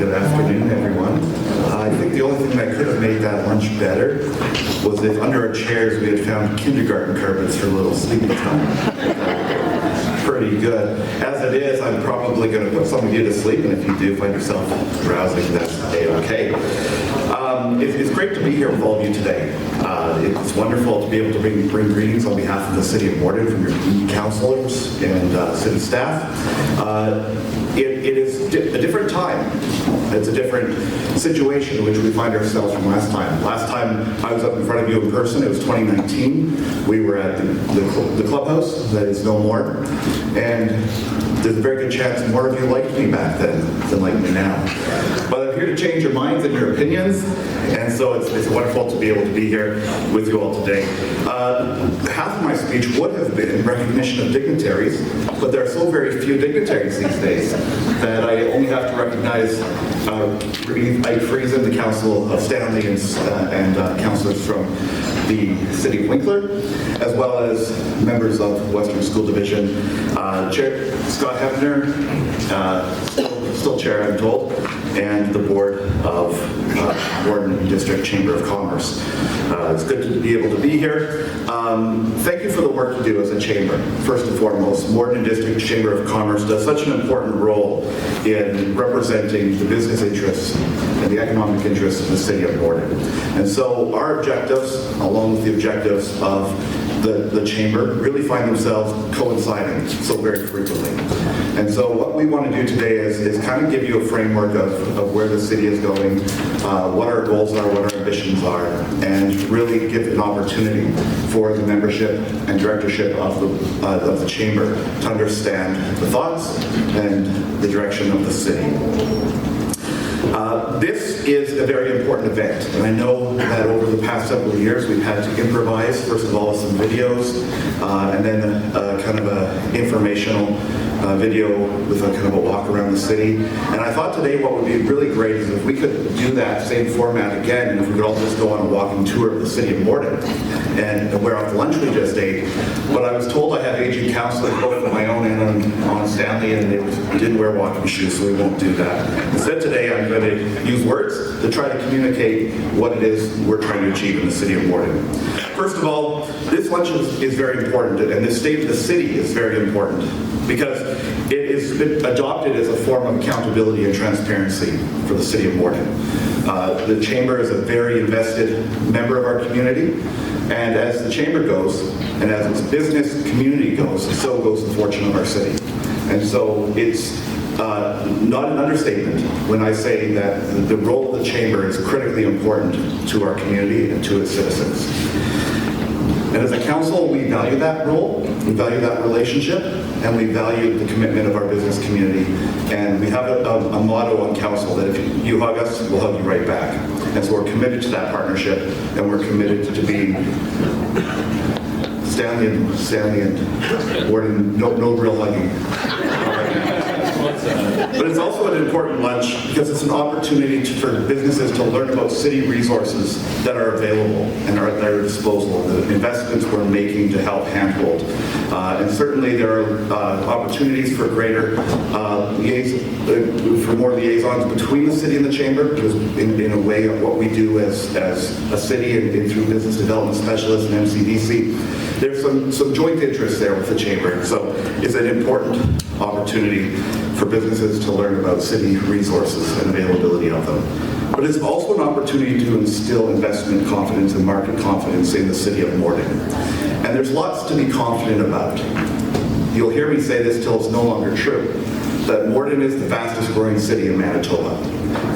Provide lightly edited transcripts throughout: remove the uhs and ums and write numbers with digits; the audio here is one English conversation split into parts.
Good afternoon, everyone. I think the only thing that could have made that lunch better was if under our chairs we had found kindergarten carpets for little sleeping time. Pretty good. As it is, I'm probably going to put some of you to sleep, and if you do find yourself drowsing, that's okay. It's great to be here with all of you today. It's wonderful to be able to bring greetings on behalf of the City of Morden from your councillors and city staff. It is a different time. It's a different situation in which we find ourselves from last time. Last time I was up in front of you in person, it was 2019. We were at the clubhouse that is no more. And there's a very good chance more of you liked me back then than like me now. But I'm here to change your minds and your opinions. And so it's wonderful to be able to be here with you all today. Half of my speech would have been in recognition of dignitaries, but there are so very few dignitaries these days that I only have to recognize Ike Friesen, the Council of Stanley, and councillors from the City of Winkler, as well as members of Western School Division. Chair Scott Hefner, still chair, I'm told, and the board of Morden District Chamber of Commerce. It's good to be able to be here. Thank you for the work you do as a chamber. First and foremost, Morden District Chamber of Commerce does such an important role in representing the business interests and the economic interests of the city of Morden. And so our objectives, along with the objectives of the chamber, really find themselves coinciding so very frequently. And so what we want to do today is kind of give you a framework of where the city is going, what our goals are, what our ambitions are, and really give an opportunity for the membership and directorship of the chamber to understand the thoughts and the direction of the city. This is a very important event, and I know that over the past several years we've had to improvise, first of all, with some videos, and then kind of an informational video with a kind of a walk around the city. And I thought today what would be really great is if we could do that same format again, and if we could all just go on a walking tour of the city of Morden and wear off the lunch we just ate. But I was told I have aging counselors both on my own and on Stanley, and they didn't wear walking shoes, so we won't do that. Instead today I'm going to use words to try to communicate what it is we're trying to achieve in the city of Morden. First of all, this lunch is very important, and the state of the city is very important, because it is adopted as a form of accountability and transparency for the city of Morden. The chamber is a very invested member of our community, and as the chamber goes, and as its business community goes, so goes the fortune of our city. And so it's not an understatement when I say that the role of the chamber is critically important to our community and to its citizens. And as a council, we value that role, we value that relationship, and we value the commitment of our business community. And we have a motto on council that if you hug us, we'll hug you right back. And so we're committed to that partnership, and we're committed to being Stanley and Morden, no real hugging. But it's also an important lunch because it's an opportunity for businesses to learn about city resources that are available and are at their disposal, the investments we're making to help handhold. And certainly there are opportunities for greater for more liaisons between the city and the chamber, because in a way of what we do as a city and through business development specialists and MCDC, there's some joint interests there with the chamber. So it's an important opportunity for businesses to learn about city resources and availability of them. But it's also an opportunity to instill investment confidence and market confidence in the city of Morden. And there's lots to be confident about. You'll hear me say this till it's no longer true, that Morden is the fastest growing city in Manitoba.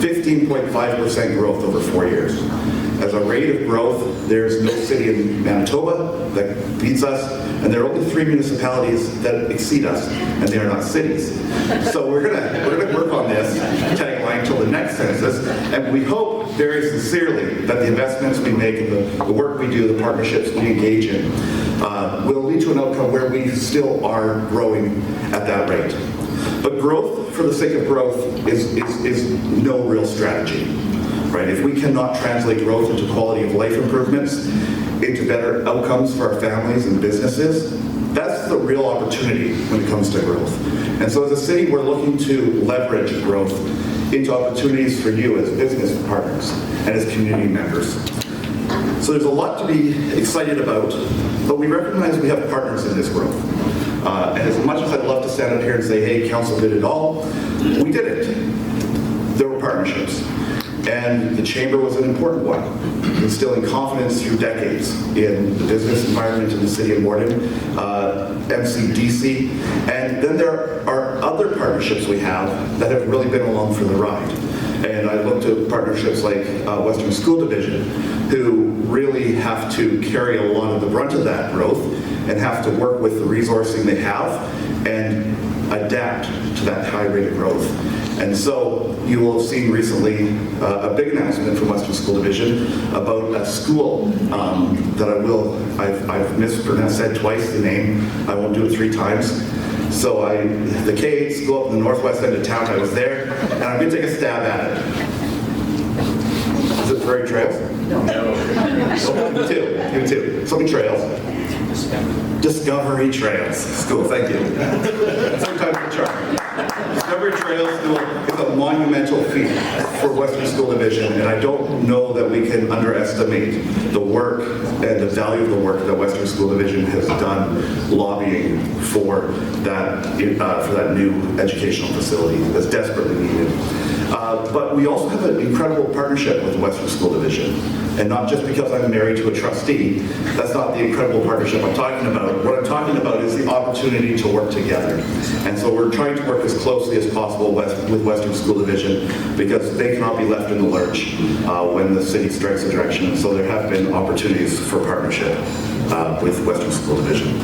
15.5% growth over 4 years. As a rate of growth, there's no city in Manitoba that beats us, and there are only 3 municipalities that exceed us, and they are not cities. So we're gonna work on this tagline till the next census, and we hope very sincerely that the investments we make and the work we do, the partnerships we engage in, will lead to an outcome where we still are growing at that rate. But growth for the sake of growth is no real strategy. Right? If we cannot translate growth into quality of life improvements, into better outcomes for our families and businesses, that's the real opportunity when it comes to growth. And so as a city, we're looking to leverage growth into opportunities for you as business partners and as community members. So there's a lot to be excited about, but we recognize we have partners in this room. And as much as I'd love to stand up here and say, hey, council did it all, we didn't. There were partnerships. And the chamber was an important one, instilling confidence through decades in the business environment in the city of Morden, MCDC, and then there are other partnerships we have that have really been along for the ride. And I looked at partnerships like Western School Division, who really have to carry a lot of the brunt of that growth and have to work with the resourcing they have and adapt to that high rate of growth. And so you will have seen recently a big announcement from Western School Division about a school that I've mispronounced, said twice the name. I won't do it 3 times. So the K-8 school up in the northwest end of town, I was there, and I'm going to take a stab at it. Is it Prairie Trails? No. You too. Something Trails. Discovery Trails School, thank you. Sometimes the charm. Discovery Trails School is a monumental feat for Western School Division, and I don't know that we can underestimate the work and the value of the work that Western School Division has done lobbying for that new educational facility that's desperately needed. But we also have an incredible partnership with the Western School Division. And not just because I'm married to a trustee, that's not the incredible partnership I'm talking about. What I'm talking about is the opportunity to work together. And so we're trying to work as closely as possible with Western School Division because they cannot be left in the lurch when the city strikes a direction. And so there have been opportunities for partnership with Western School Division.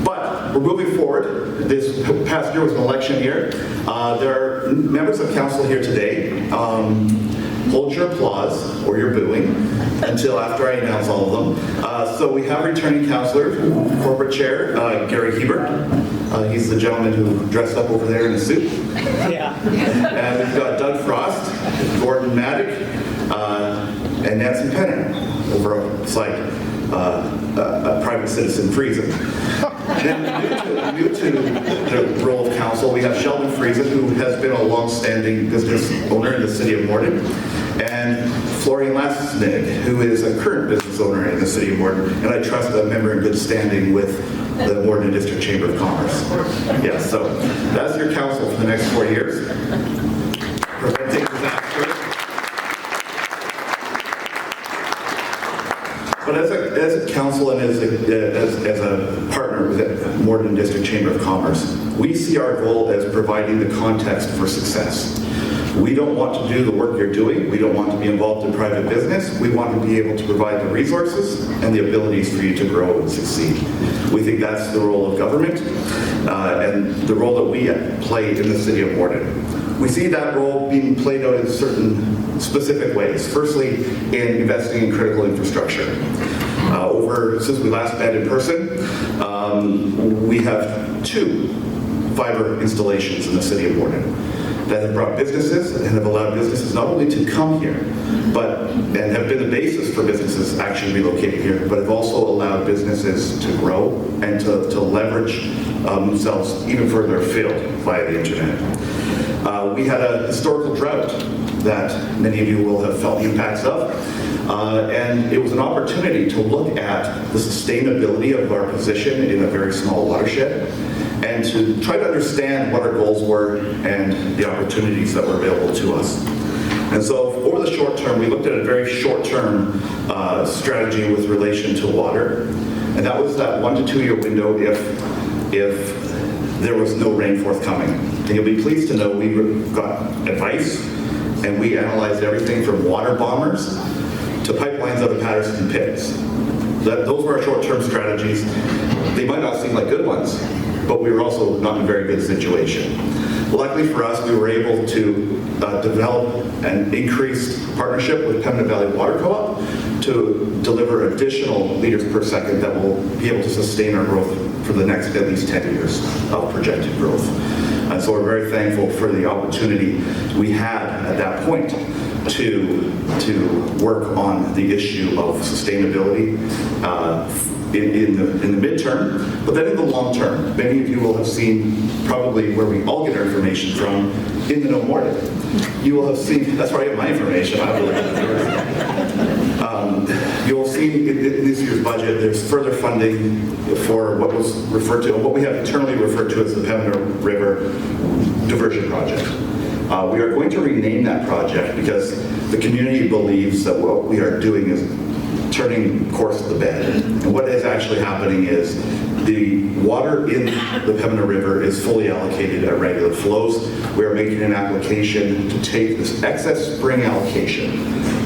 But we're moving forward. This past year was an election year. There are members of council here today. Hold your applause or your booing until after I announce all of them. So we have returning councillor, corporate chair, Gary Hebert. He's the gentleman who dressed up over there in a suit. Yeah. And we've got Doug Frost, Gordon Maddock, and Nancy Penner over beside a private citizen Friesen. Then new to the role of council, we have Sheldon Friesen, who has been a long-standing business owner in the city of Morden, and Florian Lasnik, who is a current business owner in the city of Morden, and I trust a member in good standing with the Morden District Chamber of Commerce. Yeah, so that's your council for the next 4 years. Preventing disaster. But as a council and as a partner with the Morden District Chamber of Commerce, we see our goal as providing the context for success. We don't want to do the work you're doing. We don't want to be involved in private business. We want to be able to provide the resources and the abilities for you to grow and succeed. We think that's the role of government and the role that we play in the city of Morden. We see that role being played out in certain specific ways. Firstly, in investing in critical infrastructure. Since we last met in person, we have 2 fiber installations in the city of Morden that have brought businesses and have allowed businesses not only to come here, and have been the basis for businesses actually relocating here, but have also allowed businesses to grow and to leverage themselves even further afield via the internet. We had a historical drought that many of you will have felt the impacts of. And it was an opportunity to look at the sustainability of our position in a very small watershed and to try to understand what our goals were and the opportunities that were available to us. And so over the short term, we looked at a very short-term strategy with relation to water. And that was that 1 to 2 year window if there was no rain forthcoming. And you'll be pleased to know we got advice and we analyzed everything from water bombers to pipelines out of Patterson pits. Those were our short-term strategies. They might not seem like good ones, but we were also not in a very good situation. Luckily for us, we were able to develop an increased partnership with Pembina Valley Water Co-op to deliver additional liters per second that will be able to sustain our growth for the next at least 10 years of projected growth. And so we're very thankful for the opportunity we had at that point to work on the issue of sustainability in the midterm, but then in the long term. Many of you will have seen probably where we all get our information from in the No Morden. You will have seen, that's where I get my information, I believe. You'll see in this year's budget, there's further funding for what was referred to, what we have internally referred to as the Pembina River Diversion Project. We are going to rename that project because the community believes that what we are doing is turning course of the bed. And what is actually happening is the water in the Pembina River is fully allocated at regular flows. We are making an application to take this excess spring allocation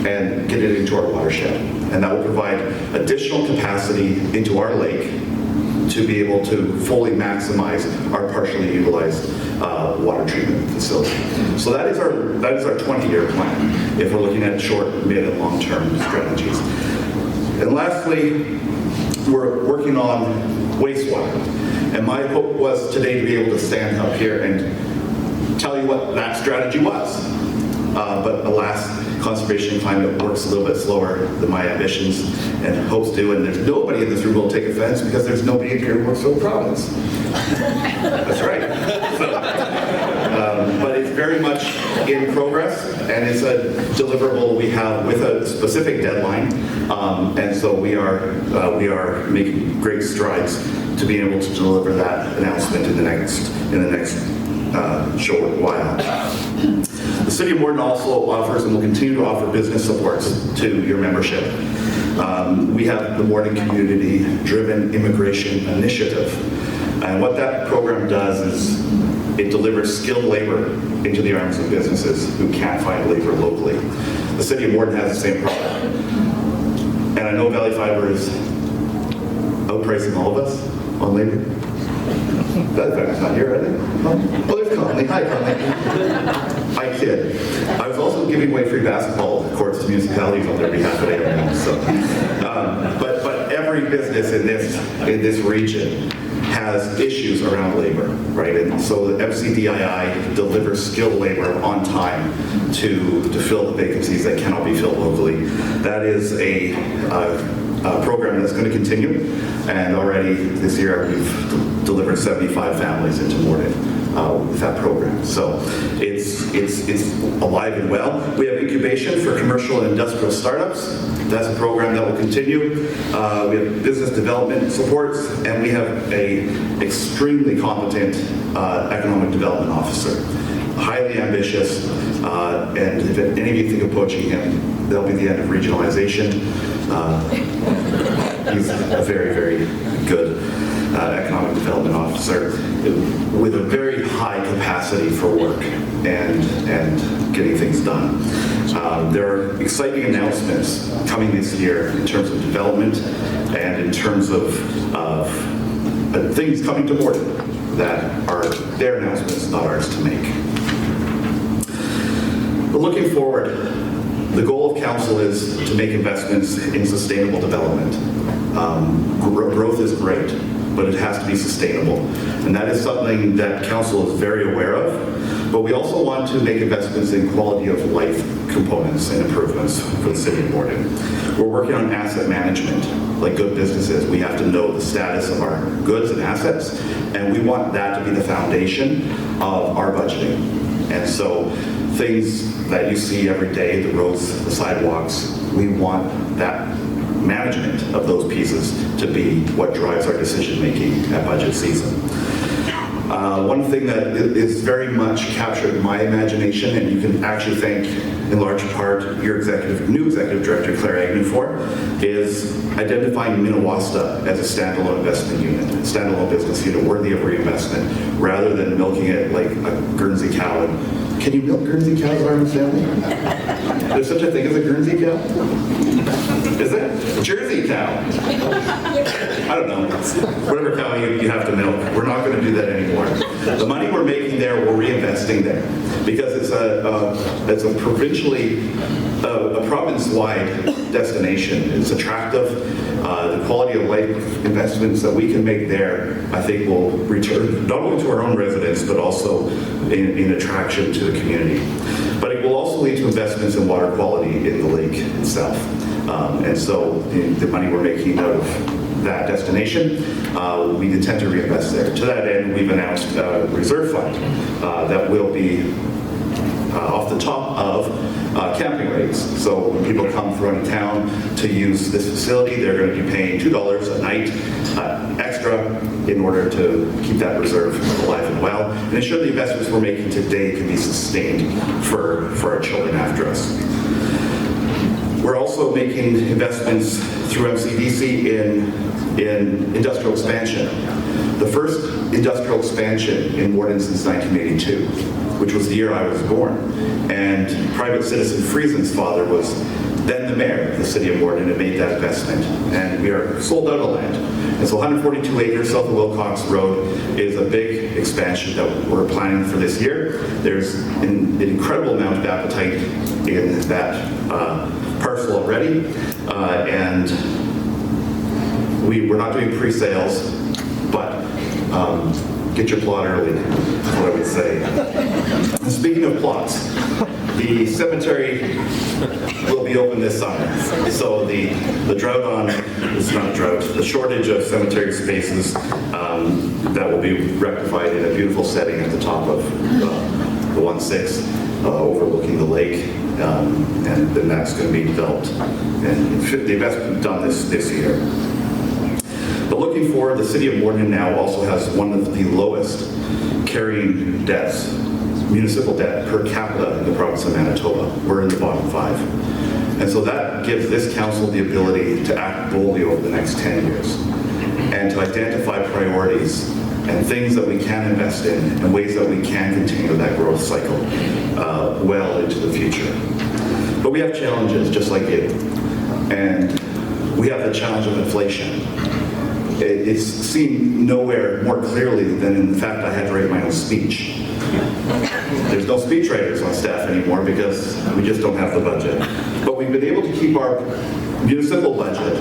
and get it into our watershed. And that will provide additional capacity into our lake to be able to fully maximize our partially utilized water treatment facility. So that is our 20-year plan if we're looking at short, mid, and long-term strategies. And lastly, we're working on wastewater. And my hope was today to be able to stand up here and tell you what that strategy was. But alas, conservation and climate works a little bit slower than my ambitions and hopes do, and there's nobody in this room who will take offense because there's nobody in here who works for the province. That's right. But it's very much in progress, and it's a deliverable we have with a specific deadline, and so we are making great strides to be able to deliver that announcement in the next short while. The City of Morden also offers and will continue to offer business supports to your membership. We have the Morden Community Driven Immigration Initiative. And what that program does is it delivers skilled labor into the arms of businesses who can't find labor locally. The City of Morden has the same problem. And I know Valley Fiber is outpricing all of us on labor. That's not here, are they? Oh, there's Conley. Hi, Conley. I kid. I was also giving away free basketball courts to municipalities on their behalf at AMM. So, but every business in this region has issues around labor, right? And so the MCDII delivers skilled labor on time to fill the vacancies that cannot be filled locally. That is a program that's going to continue, and already this year we've delivered 75 families into Morden with that program. So it's alive and well. We have incubation for commercial and industrial startups. That's a program that will continue. We have business development supports, and we have a extremely competent economic development officer. Highly ambitious, and if any of you think of poaching him, that'll be the end of regionalization. He's a very, very good economic development officer with a very high capacity for work and getting things done. There are exciting announcements coming this year in terms of development and in terms of things coming to Morden that are their announcements, not ours to make. But looking forward, the goal of Council is to make investments in sustainable development. Growth is great, but it has to be sustainable. And that is something that Council is very aware of. But we also want to make investments in quality of life components and improvements for the City of Morden. We're working on asset management. Like good businesses, we have to know the status of our goods and assets, and we want that to be the foundation of our budgeting. And so things that you see every day, the roads, the sidewalks, we want that management of those pieces to be what drives our decision-making at budget season. One thing that is very much captured my imagination, and you can actually thank, in large part, your new executive director, Claire Agnew, for, is identifying Minnewaska as a standalone investment unit, standalone business unit worthy of reinvestment, rather than milking it like a Guernsey cow. And can you milk Guernsey cows in our family? There's such a thing as a Guernsey cow? Is it? Jersey cow. I don't know. Whatever cow you have to milk. We're not going to do that anymore. The money we're making there, we're reinvesting there. Because it's a provincially, a province-wide destination. It's attractive. The quality of life investments that we can make there, I think, will return not only to our own residents, but also in attraction to the community. But it will also lead to investments in water quality in the lake itself. And so the money we're making out of that destination, we intend to reinvest there. To that end, we've announced a reserve fund that will be off the top of camping rates. So when people come from town to use this facility, they're going to be paying $2 a night extra in order to keep that reserve alive and well, and ensure the investments we're making today can be sustained for our children after us. We're also making investments through MCDC in industrial expansion. The first industrial expansion in Morden since 1982, which was the year I was born. And private citizen Friesen's father was then the mayor of the city of Morden and made that investment. And we are sold out of land. And so 142 acres south of Wilcox Road is a big expansion that we're planning for this year. There's an incredible amount of appetite in that parcel already. And we're not doing pre-sales, but get your plot early, is what I would say. And speaking of plots, the cemetery will be open this summer. So the drought on, it's not a drought, the shortage of cemetery spaces that will be rectified in a beautiful setting at the top of the 1-6 overlooking the lake. And then that's going to be developed. And the investment done this year. But looking forward, the city of Morden now also has one of the lowest carrying debts, municipal debt per capita in the province of Manitoba. We're in the bottom 5. And so that gives this council the ability to act boldly over the next 10 years and to identify priorities and things that we can invest in and ways that we can continue that growth cycle well into the future. But we have challenges just like you. And we have the challenge of inflation. It's seen nowhere more clearly than in the fact I had to write my own speech. There's no speech writers on staff anymore because we just don't have the budget. But we've been able to keep our municipal budget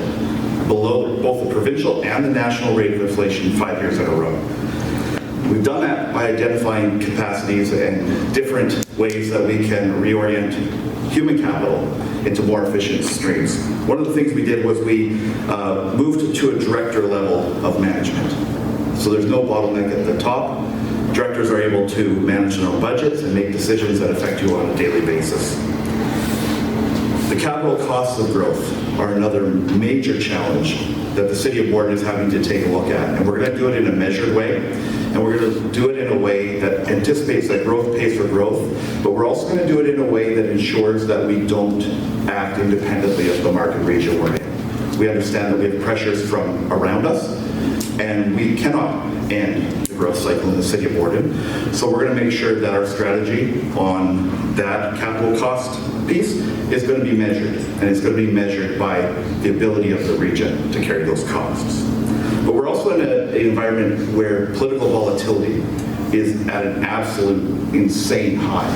below both the provincial and the national rate of inflation 5 years in a row. We've done that by identifying capacities and different ways that we can reorient human capital into more efficient streams. One of the things we did was we moved to a director level of management. So there's no bottleneck at the top. Directors are able to manage their own budgets and make decisions that affect you on a daily basis. The capital costs of growth are another major challenge that the city of Morden is having to take a look at. And we're going to do it in a measured way. And we're going to do it in a way that anticipates that growth pays for growth, but we're also going to do it in a way that ensures that we don't act independently of the market region we're in. We understand that we have pressures from around us, and we cannot end the growth cycle in the city of Morden. So we're going to make sure that our strategy on that capital cost piece is going to be measured, and it's going to be measured by the ability of the region to carry those costs. But we're also in an environment where political volatility is at an absolute insane high.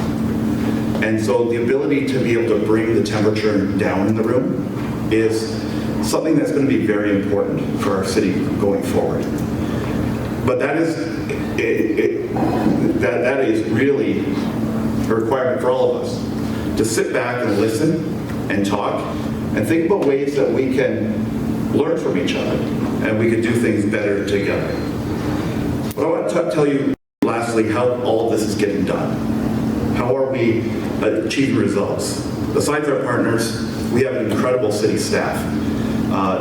And so the ability to be able to bring the temperature down in the room is something that's going to be very important for our city going forward. But that is that is really a requirement for all of us to sit back and listen and talk and think about ways that we can learn from each other and we can do things better together. But I want to tell you lastly how all of this is getting done. How are we achieving results? Besides our partners, we have an incredible city staff.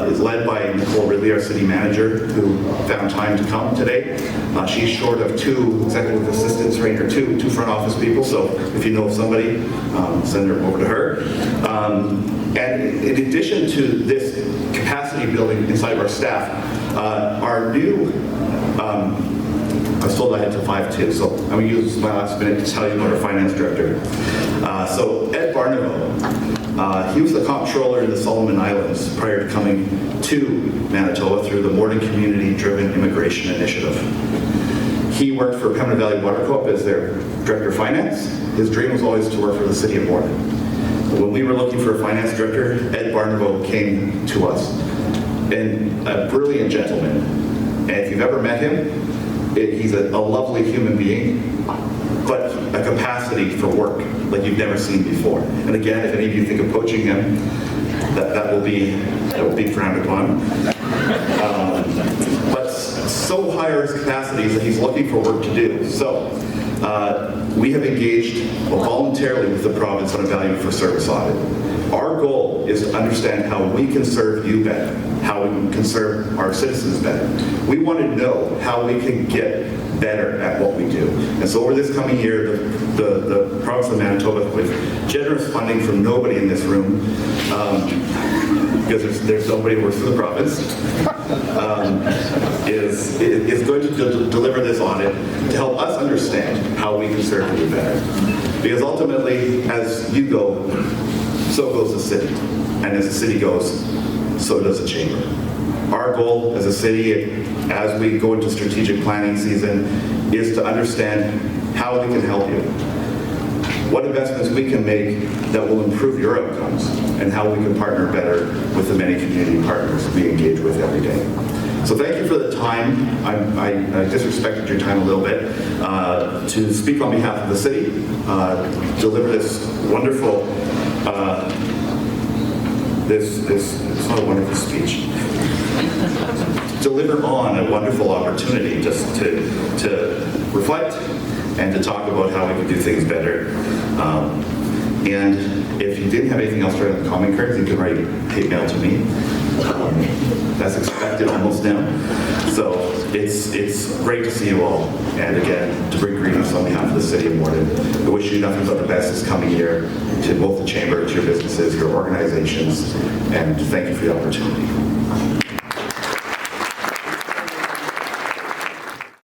It's led by Nicole Ridley, our city manager, who found time to come today. She's short of 2 executive assistants right here, two front office people, so if you know somebody, send them over to her. And in addition to this capacity building inside of our staff, our new, I was told I had to 5 too, so I'm going to use my last minute to tell you about our finance director. So Ed Barnavo, he was the comptroller in the Solomon Islands prior to coming to Manitoba through the Morden Community-Driven Immigration Initiative. He worked for Pembina Valley Water Co-op as their director of finance. His dream was always to work for the city of Morden. When we were looking for a finance director, Ed Barnavo came to us. And a brilliant gentleman. And if you've ever met him, he's a lovely human being, but a capacity for work like you've never seen before. And again, if any of you think of poaching him, that will be frowned upon. But so high are his capacities that he's looking for work to do. So we have engaged voluntarily with the province on a value for service audit. Our goal is to understand how we can serve you better, how we can serve our citizens better. We want to know how we can get better at what we do. And so over this coming year, the province of Manitoba, with generous funding from nobody in this room, because there's nobody who works for the province, is going to deliver this audit to help us understand how we can serve you better. Because ultimately, as you go, so goes the city. And as the city goes, so does the chamber. Our goal as a city, as we go into strategic planning season, is to understand how we can help you. What investments we can make that will improve your outcomes, and how we can partner better with the many community partners we engage with every day. So thank you for the time. I disrespected your time a little bit to speak on behalf of the city, deliver this wonderful, it's not a wonderful speech. Deliver on a wonderful opportunity just to reflect and to talk about how we can do things better. And if you didn't have anything else to write on the comment cards, you can write hate mail to me. That's expected almost now. So it's great to see you all. And again, to bring greetings on behalf of the city of Morden. I wish you nothing but the best this coming year to both the chamber, to your businesses, your organizations, and thank you for the opportunity.